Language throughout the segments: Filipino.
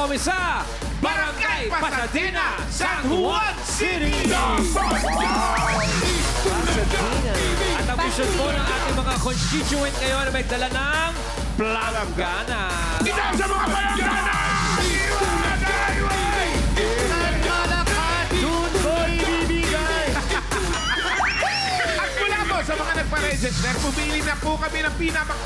kami sa Barangay Pasadena, San Juan City! At ang mission po ng ating mga constituent ngayon na may dala ng planggana. Ito sa mga planggana! At mula po sa mga nagpa-register, pumili na po kami ng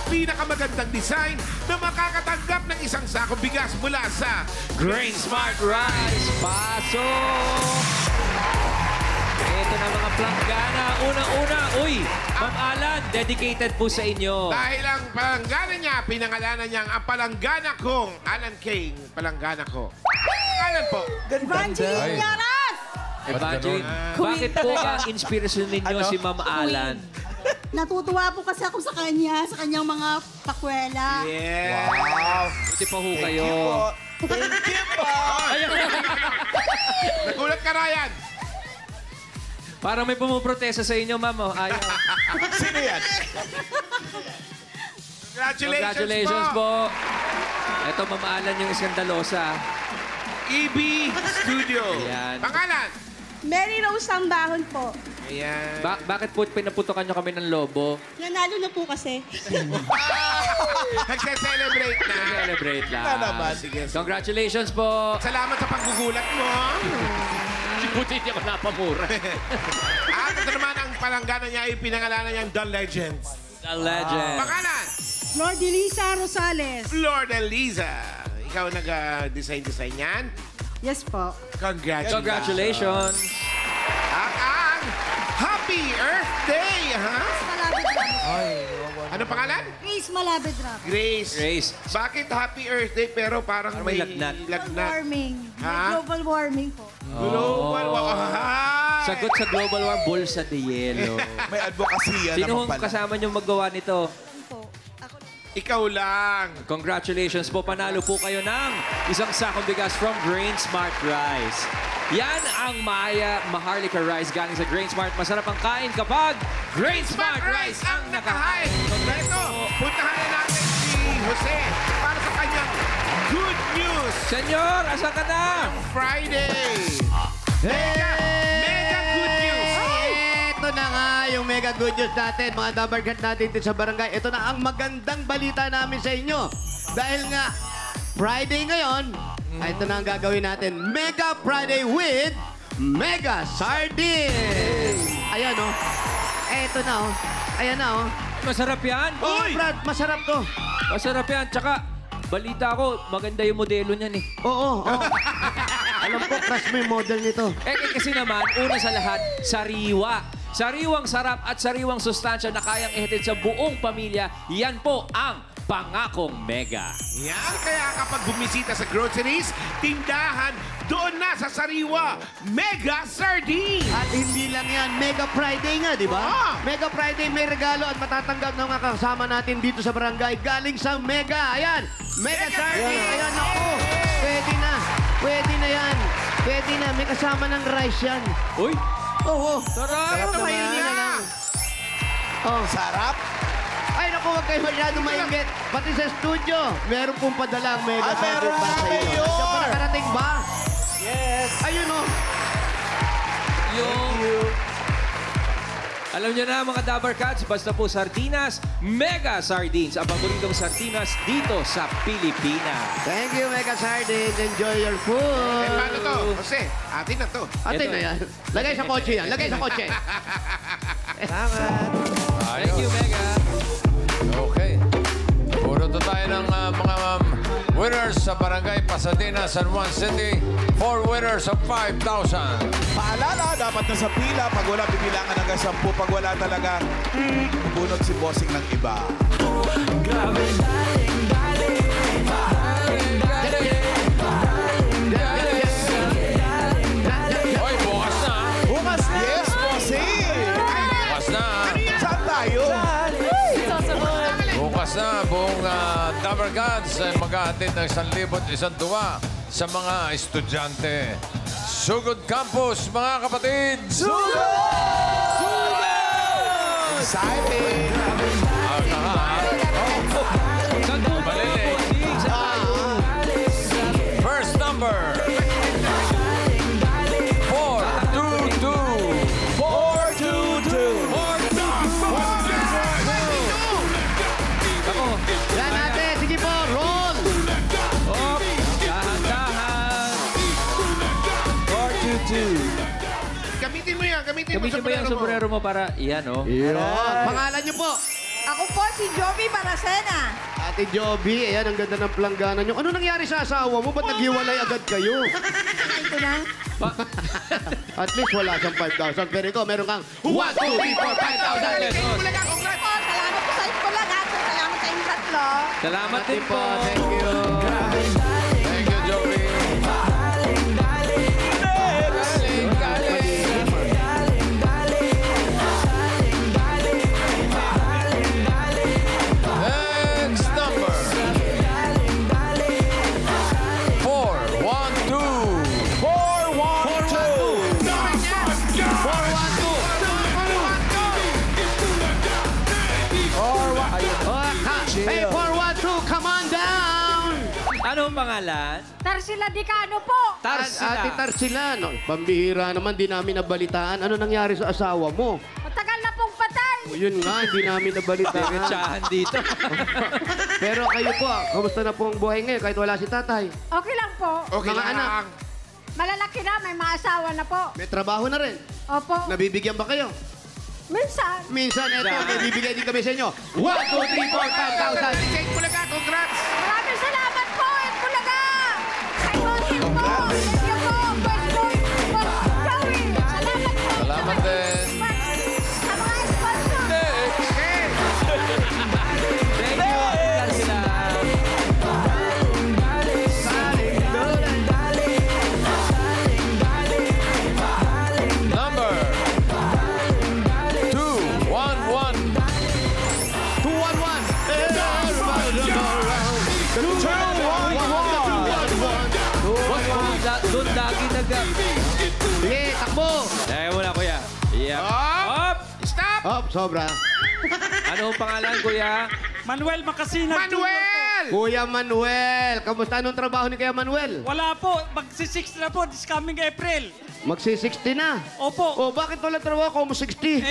pinakamagandang design na makakatanggap ng isang sakong bigas mula sa Grain Smart Rice. Pasok! Ito na mga planggana. Unang-una, uy, Ma'am Alan, dedicated po sa inyo. Dahil ang palanggana niya, pinangalanan niyang ang palanggana kong Alan King, palanggana ko. Alan po. Evangeline Yaras! Evangeline, bakit po ang inspirasyon ninyo si Ma'am Alan? Natutuwa po kasi ako sa kanya, sa kanyang mga pakwela. Yeah. Wow. Buti pa ho kayo. Thank you po. Nagulat ka, Ryan. Parang may pumuprotesa sa inyo, Ma'am. Oh, ayaw. Sino yan? Congratulations po. Ito, Ma'am Alan, yung iskandalosa. EB Studio. Ayan. Pangalan? Mary Rose Sambahon po. Ayan. Bakit po pinaputokan nyo kami ng lobo? Nanalo na po kasi. Nagse-celebrate na. Celebrate lang. Na naman. Sige. Congratulations po. Salamat sa paggugulat mo. Buti hindi ako napamura. At ito naman ang palanggana niya ay pinangalanan niyang The Legends. The legend. Pangalan? Lord Elisa Rosales. Lord Eliza. Ikaw nag-design yan? Yes po. Congratulations. At ang Happy Earth Day, ha? Malabid Rap. Ano pangalan? Grace Malabid Rap. Grace. Bakit Happy Earth Day pero parang Parang may lagnat. Global warming. Ha? Global warming po. Global. Hi! Sagot sa global war, bulsa de yelo. May advocacy yan Sino naman hong pala. kasama nyo maggawa nito? Yun po. Ako Ikaw lang. Congratulations po. Panalo po kayo ng isang sakong bigas from Grain Smart Rice. Yan ang Maharlika Rice galing sa Grain Smart. Masarap ang kain kapag Grain Smart Rice ang nakahain. Ito, puntahan na natin si Jose para sa kanyang good news. Senyor, asa ka na? Friday. Mega good news. Ito na nga yung mega good news natin, mga dabarkat natin dito sa barangay. Ito na ang magandang balita namin sa inyo. Dahil nga, Friday ngayon, ito na ang gagawin natin. Mega Friday with Mega Sardines. Ayan, oh. Ito na, oh. Ayan na, oh. Masarap yan. Oh, Brad, masarap to. Masarap yan. Tsaka, balita ko, maganda yung modelo niyan eh. Oo, oo. Alam ko, crush mo yung model nito. Kasi naman, una sa lahat, sariwa. Sariwang sarap at sariwang sustansya na kayang ihatid sa buong pamilya. Yan po ang Pangakong Mega. Yan, kaya kapag bumisita sa groceries, tindahan, doon na sa sariwa, Mega Sardines. At hindi lang yan, Mega Friday nga, di ba? Ah! Mega Friday, may regalo at matatanggap ng mga kasama natin dito sa barangay galing sa Mega. Ayan, Mega Sardine. Ayan, ako. Pwede na. Pwede na yan. Pwede na. May kasama ng rice yan. Uy, Oo. sarap naman. Kainin na lang. Oh. Sarap. Ay, naku, huwag kayo masyado maingit. Pati sa studio, meron pong padalang Mega Ah, meron Sardine para sa na, inyo. Mayor. Diyan pa nakarating ba? Yes. Ayun, oh. Yung... Alam niyo na mga Dabar Cats, basta po sardinas, Mega Sardines. Ang paboritong sardinas dito sa Pilipinas. Thank you, Mega Sardines. Enjoy your Eh, food. paano to? Jose, atin na to. Atin Ito. na yan. Lagay sa kotse yan. Lagay sa kotse. Thank you, Mega. Okay. Puruto tayo ng mga winners sa Barangay Pasadena, San Juan City. 4 winners of 5,000. Paalala, dapat na sa pila. Pag wala, bibilangan hanggang 10. Pag wala talaga, bunot si bossing ng iba. Hoy, bukas na. Bukas, yes, bossing. Bukas na. Saan tayo? Bukas na, buong Dabar Cats ay maghahatid ng 1,000 duwa sa mga estudyante. Sugod Campus, mga kapatid! Exciting. Malilate. First number 422. 422. Ako. Yan natin. Sige po, roll. Op. Dahan-dahan. 422. Gamitin mo yan. Gamitin mo Gamitin mo yung sombrero mo para, iyan, oh. Yun. Pangalan niyo po. Ako po si Joby Maracena. Ate Joby, ayan, ang ganda ng planggana niyo. Ano nangyari sa asawa mo? Ba't naghiwalay agad kayo? Ito na. At least wala siyang 5,000. Pero ikaw, meron kang 1, 2, 3, 4, 5,000 pesos. Bulaga, congrats! Po, salamat po sa inyo lahat. Salamat sa inyong tatlo. Salamat din po. Thank you. Thank you, Joey. Next number 412. 412. Hey, 412, come on down! Ano ang pangalan? Tarsila Dicano po. Ate Tarsila. Tarsila, no, pambihira naman, di namin nabalitaan. Ano nangyari sa asawa mo? Matagal na pong patay. O, yun nga, di namin nabalitaan. Diretsahan dito. Pero kayo po, kamusta na po ang buhay ngayon kahit wala si tatay? Okay lang po. Okay Mga lang. anak. Malalaki na, may maasawa na po. May trabaho na rin. Opo. Nabibigyan ba kayo? Minsan. Minsan, eto, may bibigay din kami sa inyo. 1, 2, 3, 4, 5,000. Kate Bulaga, congrats! Maraming salamat po, Ed Bulaga. Kay Bossing po. Thank you po. Boss Boy. Boss Joey. Salamat po. Salamat din. Sa mga sponsor. Thank you, Ate Tarsila. Number 211. 211. Doon lagi Sige, takbo. Teka muna, kuya. Yep. Up! Stop! Hop, sobra. Ano ang pangalan, kuya? Manuel Macasinag. Manuel! Kuya Manuel, kamusta anong trabaho ni Kuya Manuel? Wala po. Magsi-6 na po this coming April. Magsi-60 na. Opo. Oh, bakit wala trabaho ko mo 60?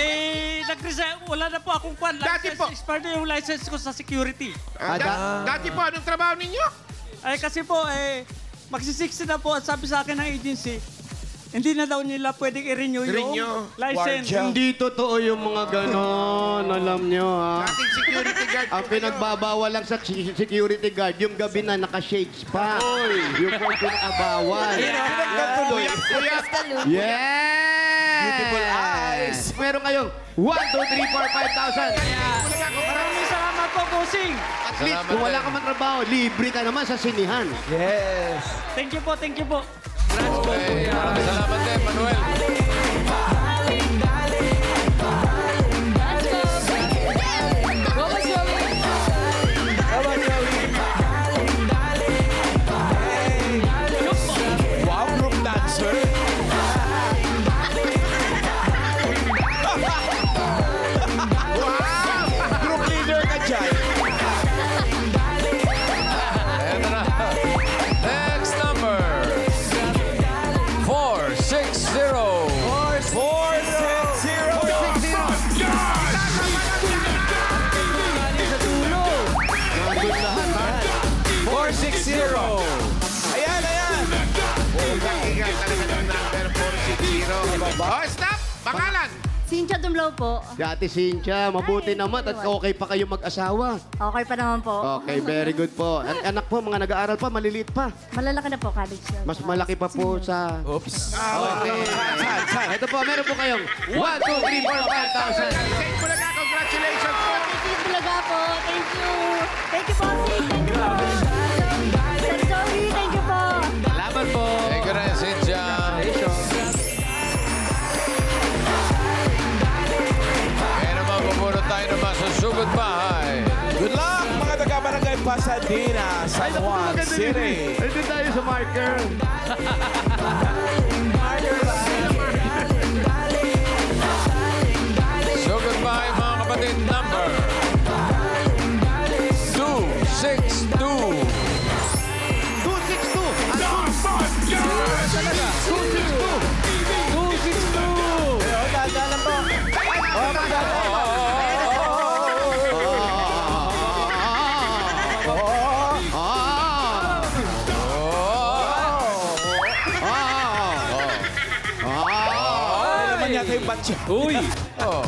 Nag-resign. Wala na po akong kwan. Dati po. Expired na yung license ko sa security. Dati po, anong trabaho ninyo? Ay kasi po, magsi-6 na po at sabi sa akin ng agency, hindi na daw nila pwedeng i-renew Renew. yung license. Hindi totoo yung mga ganon. Alam nyo, ha? Dating security guard po Ang pinagbabawal lang sa security guard, yung gabi na naka-shades pa. Yung po ang pinakabawal. Kuya, Yes! Beautiful eyes. Meron kayong 1, 2, 3, 4, 5,000. Maraming salamat po, bossing. At least, Salamat kung wala din. ka man trabaho, libre ka naman sa sinihan. Yes. Thank you po, thank you po. Okay, maraming salamat din, Manuel. Wow, group dancer. Group leader ka dyan. Eto na. Next number 460. 460. Ayan, ayan. Ingat talaga ng number 460. Oh, stop! Pangalan! Cynthia Dumlo po. Si Ate Cynthia, mabuti naman at okay pa kayo mag-asawa. Okay pa naman po. Okay, very good po. Ang anak po, mga nag-aaral pa, maliliit pa. Malalaki na po, college na. Mas malaki pa po sa... Oops. Okay. Ito po, meron po kayong 1, 2, 3, 4, 5,000. Kate Bulaga, congratulations po! Thank you, Bulaga po. Thank you. Thank you, Bossing. Thank you po. Sir Joey, thank you po. Salamat po. Thank you rin, Cynthia. Kaya naman, pupunod tayo naman sa Sugod Bahay. Good luck, mga taga-barangay Pasadena, San Juan City. Ito tayo sa marker. Sugod Bahay, mga kapatid, number 262. 262. yata yung batya. Uy! Oh.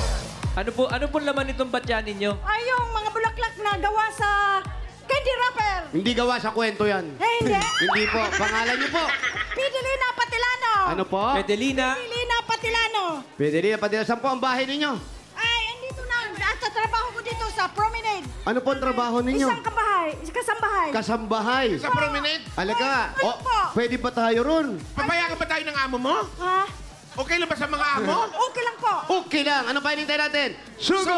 Ano po laman itong batya ninyo? Ay, yung mga bulaklak na gawa sa candy wrapper. Hindi gawa sa kwento yan. Eh, hindi. Hindi po. Pangalan niyo po. Pidelina Patilano. Ano po? Pedelina. Pidelina Patilano. Pwede rin napadila. Saan po ang bahay ninyo? Ay, andito na. At sa trabaho ko dito sa Promenade. Ano po ang trabaho ninyo? Isang kasambahay. Kasambahay. Sa promenade, Alaga. Ano O, po? pwede ba tayo ron? papayagan ba tayo ng amo mo? Ha? Okay lang ba sa mga amo? Okay lang po. Okay lang. Ano pa hinintay natin? Sugo!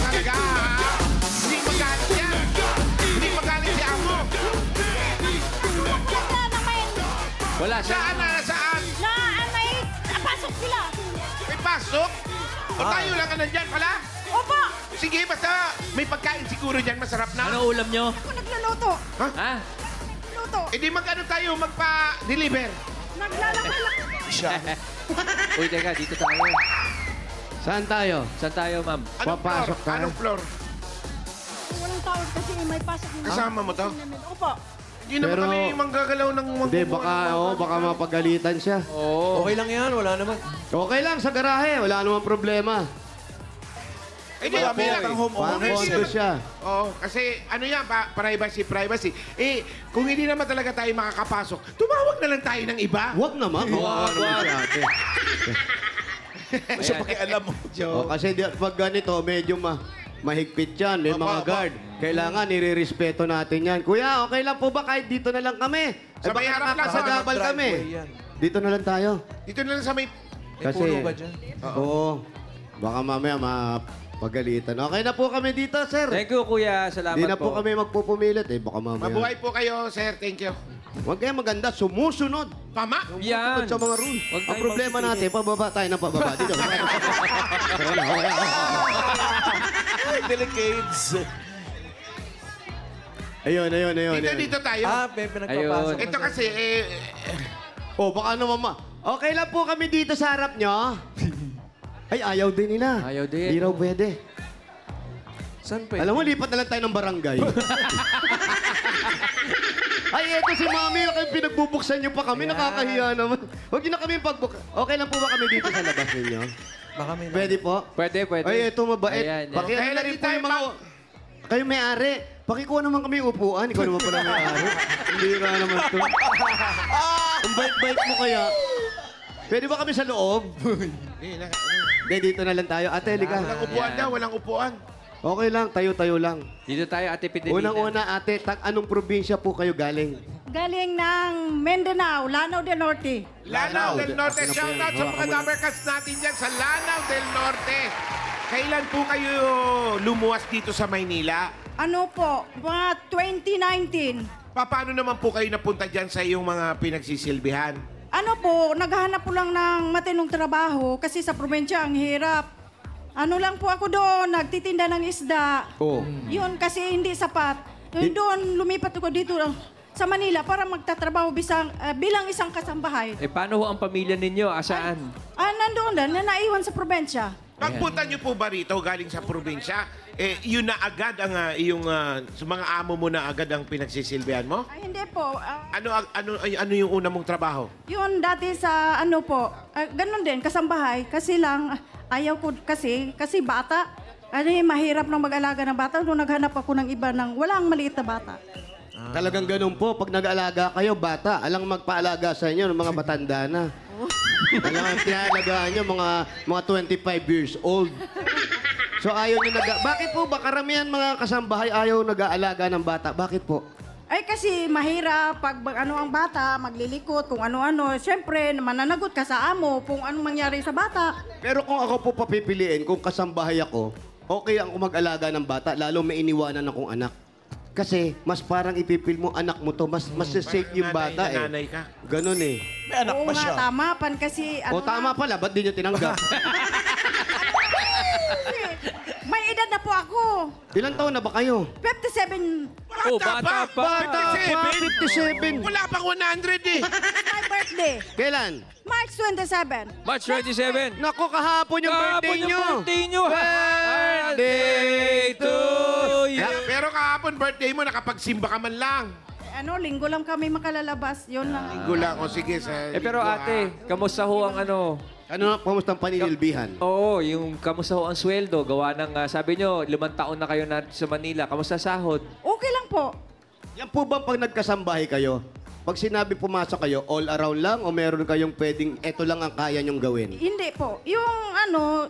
Talaga, ha? Hindi magalit yan. Hindi magalit si amo. Ganda naman Wala siya. Saan na? Saan? na may pasok sila. May pasok? O tayo lang ka nandyan pala? Opo. Sige, basta may pagkain siguro dyan. Masarap na. Ano ulam nyo? Ako nagluluto. Ha? Luto. E di magkano tayo magpa-deliver? Naglalakay. Siya. Uy, teka, dito tayo. Saan tayo? Saan tayo, ma'am? Anong Papasok floor? tayo. Anong floor? Walang tawag kasi may pasok na. Kasama mo to? Opo. Hindi naman Pero- kami manggagalaw ng Hindi, baka mapagalitan siya. Oo. Okay lang yan, wala naman. Okay lang, sa garahe. Wala namang problema. Eh, di, Marami okay kang lang. home Pang-condo ownership. siya. Oo, kasi ano yan, privacy. Eh, kung hindi naman talaga tayo makakapasok, tumawag na lang tayo ng iba. Huwag naman. Huwag naman si ate. Siya pakialam mo. O, kasi pag ganito, medyo mahigpit yan. May mga Opo. guard. Kailangan nire-respeto natin yan. Kuya, okay lang po ba kahit dito na lang kami? Sa may harap lang, sa nakakasagabal mga kami. driveway yan. Dito na lang tayo. Dito na lang sa may... May puno ba dyan? Oo. Baka mamaya mapagalitan. Okay na po kami dito, sir. Thank you, kuya. Salamat Hindi na po kami magpupumilit. Baka mamaya. Mabuhay po kayo, sir. Thank you. Huwag kayo maganda. Sumusunod. Tama. Yan. Sa mga rule. Huwag Ang tayo problema natin, pababa tayo ng pababa. Dito. Delicades. Ayun. Dito tayo. Ah, may pinagpapasok. Ayun. Ito kasi, Oh, baka naman Okay lang po kami dito sa harap nyo. Ay, ayaw din nila. Ayaw din. Hindi raw pwede. Saan pwede? Alam mo, lipat na lang tayo ng barangay. Ay, eto si Mami. Pinagbubuksan niyo pa kami. Ayan. Nakakahiya naman. Huwag niyo na kami Okay lang po ba kami dito sa labas ninyo? Baka may Pwede po? Pwede. Ay, eto mabait. Ayan, yan. Pakiano na rin po yung mga... Kayo may-ari. Pakikuha naman kami yung upuan. Ikaw naman pala may-ari. Hindi na naman to. Ang bait-bait mo kaya. Pwede ba kami sa loob? Hindi, dito na lang tayo. Ate, halika. walang upuan daw, walang upuan. Okay lang, tayo-tayo lang. Dito tayo, Ate Pedelina. Unang-una, ate, anong probinsya po kayo galing? Galing ng Mindanao, Lanao del Norte. Lanao del Norte. Ako na po Shout yan. out sa Hawakan mga mo na. Dumbercats natin dyan sa Lanao del Norte. Kailan po kayo lumuwas dito sa Maynila? Ano po, mga 2019. Paano naman po kayo napunta dyan sa iyong mga pinagsisilbihan? Ano po, naghahanap po lang ng matinong trabaho kasi sa probinsya ang hirap. Ano lang po ako doon, nagtitinda ng isda. Oh. Yun kasi hindi sapat. Yun doon, lumipat ako dito sa Manila para magtatrabaho bilang isang kasambahay. Eh, paano ho ang pamilya ninyo? Asaan? Nandoon din, na naiwan sa probinsya. Pagpunta niyo po ba rito galing sa probinsya, yun na agad ang iyong sa mga amo mo na agad ang pinagsisilbihan mo? Ay, hindi po. Ano yung una mong trabaho? Yun dati sa ano po, ganun din, kasambahay. Kasi lang, ayaw ko kasi bata. Ano mahirap nang mag-alaga ng bata. Nung naghanap ako ng iba ng walang maliit na bata. Talagang ganun po. Pag nag-aalaga kayo, bata, alang magpaalaga sa inyo ng mga matanda na. Alam ang pinalagaan nyo, mga 25 years old. So ayaw nyo Bakit po ba karamihan mga kasambahay ayaw nag-aalaga ng bata? Bakit po? Ay kasi mahirap pag ano ang bata, maglilikot, kung ano-ano. Siyempre, mananagot ka sa amo kung anong mangyari sa bata. Pero kung ako po papipiliin, kung kasambahay ako, okay ako mag-alaga ng bata, lalo may iniwanan akong anak. Kasi mas parang ipipil mo anak mo to, mas safe yung bata eh. Nanay ka. Ganun eh. May anak Oo pa nga, siya. tama. Kasi O tama pala, ba't di nyo tinanggap? may edad na po ako. Ilang taon na ba kayo? 57. Oh, bata pa. Bata pa, 57. Wala pang 100 eh. My birthday. Kailan? March 27. March 27. Nako, kahapon yung birthday nyo. birthday nyo. Birthday to you. Pero kahapon birthday mo, nakapagsimba ka man lang. Linggo lang kami makalalabas. Yun lang. Linggo lang. O sige, sa Pero linggo, ate, kamusta ho ang ano? Ano, kamusta ang paninilbihan? Oo, yung kamusta ho ang sweldo? Gawa ng, sabi nyo, 5 taon na kayo na sa Manila. Kamusta sahod? Okay lang po. Yan po ba pag nagkasambahay kayo? Pag sinabi pumasok kayo, all around lang o meron kayong pwedeng eto lang ang kaya nyong gawin? Hindi po. Yung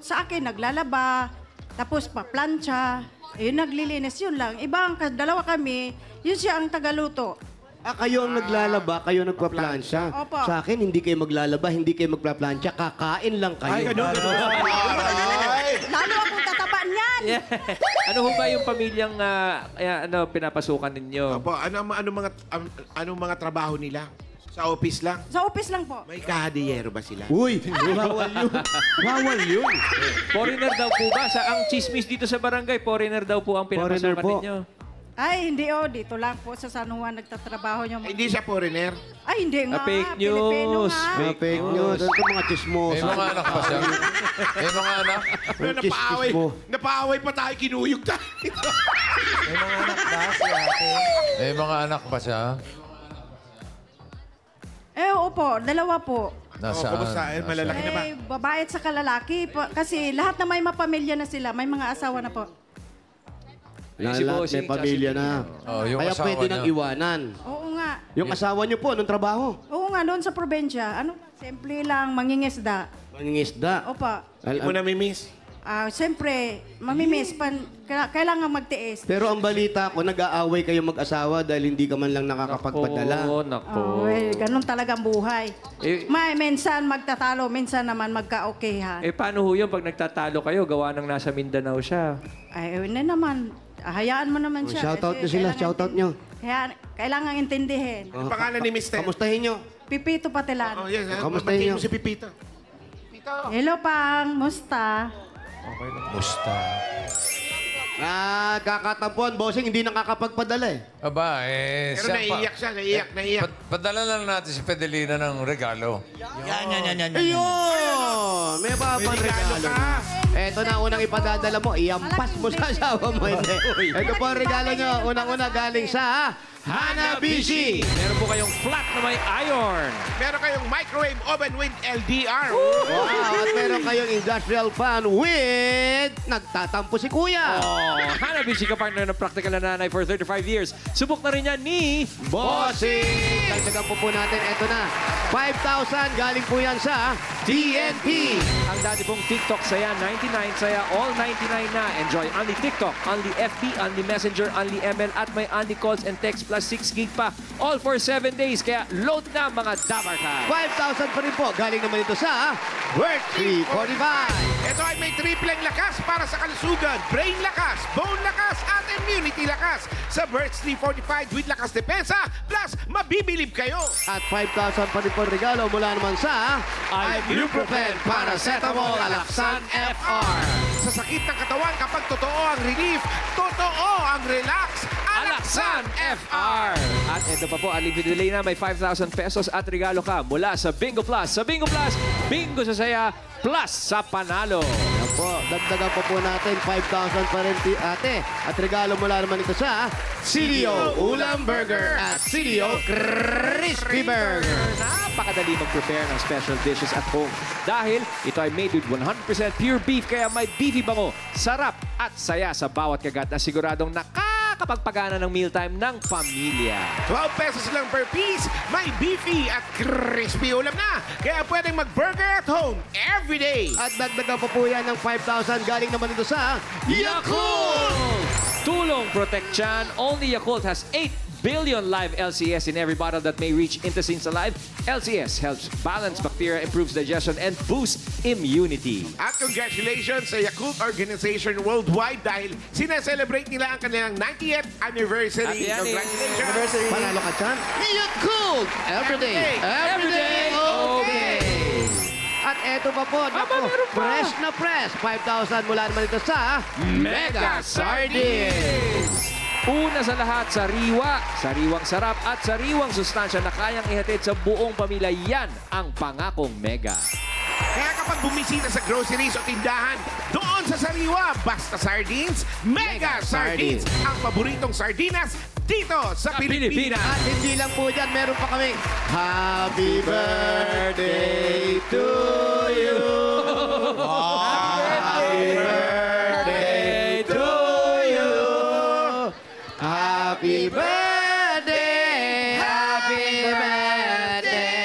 sa akin, naglalaba, tapos pa-plancha, naglilinis, yun lang. Ibang dalawa kami, yun siya ang tagaluto. Kayo ang naglalaba, kayo nagpa-plancha. Opo. Sa akin, hindi kayo maglalaba, hindi kayo magpa-plancha, kakain lang kayo. Lalo akong tataba niyan. Ano ho ba yung pamilyang pinapasukan ninyo? Opo, ano mga trabaho nila? Sa office lang? Sa office lang po. May kahadiyero ba sila? Uy, bawal yun. Bawal yun. Foreigner daw po ba? Ang chismis dito sa barangay, foreigner daw po ang Foreigner pinapasukan po. ninyo. Ay, hindi dito lang po sa San Juan nagtatrabaho niyo. Hindi siya foreigner? Ay, hindi nga. Fake Pilipino news. nga. Mga fake news. Ito mga chismosa. May mga anak pa siya. May mga anak. Pero Yung kiss-kiss mo. napaaway pa tayo, kinuyog tayo. May mga anak ba si ate? May mga anak pa siya. Opo, dalawa po. Nasaan? Kumusta? Malalaki na ba? Babae at saka lalaki. Kasi lahat na may mapamilya na sila. May mga asawa na po. Si Lahat Bossing, may pamilya na. Yung Kaya asawa pwede niya. nang iwanan. Oo nga. Yung asawa niyo po, anong trabaho? Oo nga, doon sa probinsya. Simple lang, mangingisda. Mangingisda. Opa. Hindi mo namimiss? Siyempre, mamimiss. Kailangan magtiis. Pero ang balita ko, nag-aaway kayo mag-asawa dahil hindi ka man lang nakakapagpadala. Nako. Ganun talagang buhay. Minsan magtatalo, minsan naman magka-okayhan. Paano ho yun pag nagtatalo kayo? Gawa ng nasa Mindanao siya. Hindi naman. Hayaan mo naman siya. Shoutout kasi nyo sila, kailangan shoutout nyo. Kailangan intindihin. Ang pangalan ni Mr. Kamustahin nyo? Pipito Patelan. Oh, yes. Kamusta Mabatiin inyo? mo si Pipito. Pipito. Hello, Pang. Musta? Musta? Kakatampuan, bossing, hindi nakakapagpadala eh. Aba, Pero naiiyak siya, naiiyak. Padala lang natin si Pedelina ng regalo. Ayun! May papang regalo. ka. Eto na, unang ipadadala mo, iyampas mo sa asawa mo. Hindi. Ito po ang regalo nyo. Unang-una galing sa Hanabishi. Meron po kayong flat na may iron. Meron kayong microwave oven with LDR. Wow! At meron kayong industrial fan with nagtatampo si Kuya. Hanabishi ka-partner ng practical na nanay for 35 years. Subok na rin yan ni... Bossing! Dagdagan po natin. Eto na. 5,000 galing po yan sa TNT. Ang dati pong TikTok saya 99, saya all 99 na. Enjoy only TikTok, only FB, only Messenger, only ML at may only calls and text plus 6 gig pa. All for 7 days. Kaya load na mga Dabarka. 5,000 pa rin po. Galing naman ito sa Work 345. Ito ay may tripleng lakas para sa kalusugan. Brain lakas, bone lakas, at immunity lakas. Sa Birds 345 with lakas depensa, plus mabibilib kayo. At 5,000 pa rin po ang regalo mula naman sa Ibuprofen Paracetamol Alaxan FR. Sa sakit ng katawan, kapag totoo ang relief, totoo ang relax. Alaxan FR. At ito pa po, unlimited delay na may 5,000 pesos at regalo ka mula sa Bingo Plus. Sa Bingo Plus, bingo sa saya, plus sa panalo. Yan po, dagdagan po natin 5,000 pa rin ate. At regalo mula naman ito sa CDO Ulam Burger at CDO Crispy Burger. Napakadali mag-prepare ng special dishes at home. Dahil ito ay made with 100% pure beef, kaya may beefy bango, sarap at saya sa bawat kagat na siguradong nakakapagpagana ng mealtime ng pamilya. 12 pesos lang per piece, may beefy at crispy ulam na. Kaya pwedeng mag-burger at home every day. At dagdagan po yan ng 5,000 galing naman ito sa Yakult! Tulong Protect Chan. Only Yakult has 8 billion live LCS in every bottle that may reach intestines alive. LCS helps balance bacteria, improves digestion, and boosts immunity. At congratulations sa Yakult Organization Worldwide dahil sineselebrate nila ang kanilang 90th anniversary. Happy Congratulations! Panalo ka dyan. Yakult! Everyday! Everyday Okay! At eto pa po, naku, meron pa. fresh na fresh. 5,000 mula naman ito sa Mega Sardines. Una sa lahat, sariwang sarap at sariwang sustansya na kayang ihatid sa buong pamilya. Yan ang pangakong Mega. Kaya kapag bumisita sa groceries o tindahan, doon sa sariwa, basta sardines, Mega Sardines. Ang paboritong sardinas dito sa Pilipinas. At hindi lang po dyan, meron pa kami Happy Birthday to you. Happy birthday to you. Happy birthday. Happy birthday.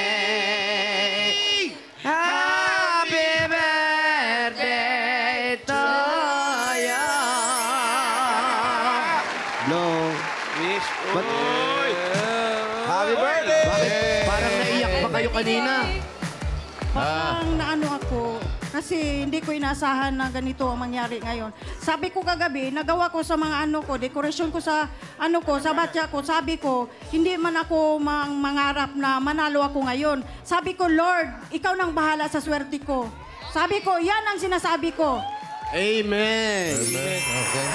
Happy birthday to you. Blow. Wish. Happy birthday! Bakit parang naiyak pa kayo kanina? Parang naano ako. Kasi hindi ko inaasahan na ganito ang mangyari ngayon. Sabi ko kagabi, nagawa ko sa mga ano ko, dekorasyon ko sa ano ko, sa batya ko, sabi ko, hindi man ako mangarap na manalo ako ngayon. Sabi ko, Lord, ikaw nang bahala sa swerte ko. Sabi ko, yan ang sinasabi ko. Amen. Okay.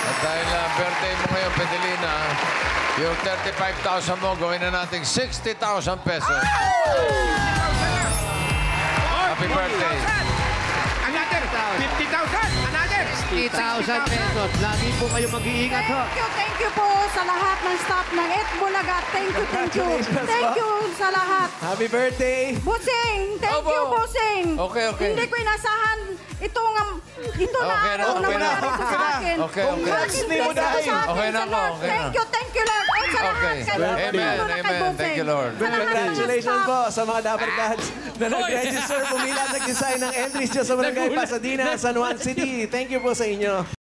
At dahil birthday mo ngayon, Pedelina, yung 35,000 mo, gawin na natin 60,000 pesos. Happy birthday. Another 50,000. Another 50,000 pesos. Lagi po kayo mag-iingat ho. Thank you po sa lahat ng staff ng Et Bulaga. Thank you. Thank you sa lahat. Happy birthday! Bossing, thank Opo. you, Bossing. Okay. Hindi ko inasahan ito na Okay na, ano na okay na. mangyari ko sa akin. Okay. Congrats, Malaking Nemo blessing Dahil. sa akin, Okay na sa po, Lord. okay na. Thank you, Lord. At sa lahat, Okay. kay Lord, Amen, lalo na kay amen. Bossing. Thank you, Lord. Sa lahat ng Congratulations staff. po sa mga Dapper Dads na nag-register, pumila at nag-design ng entries dyan sa Barangay Pasadena, San Juan City. Thank you po sa inyo.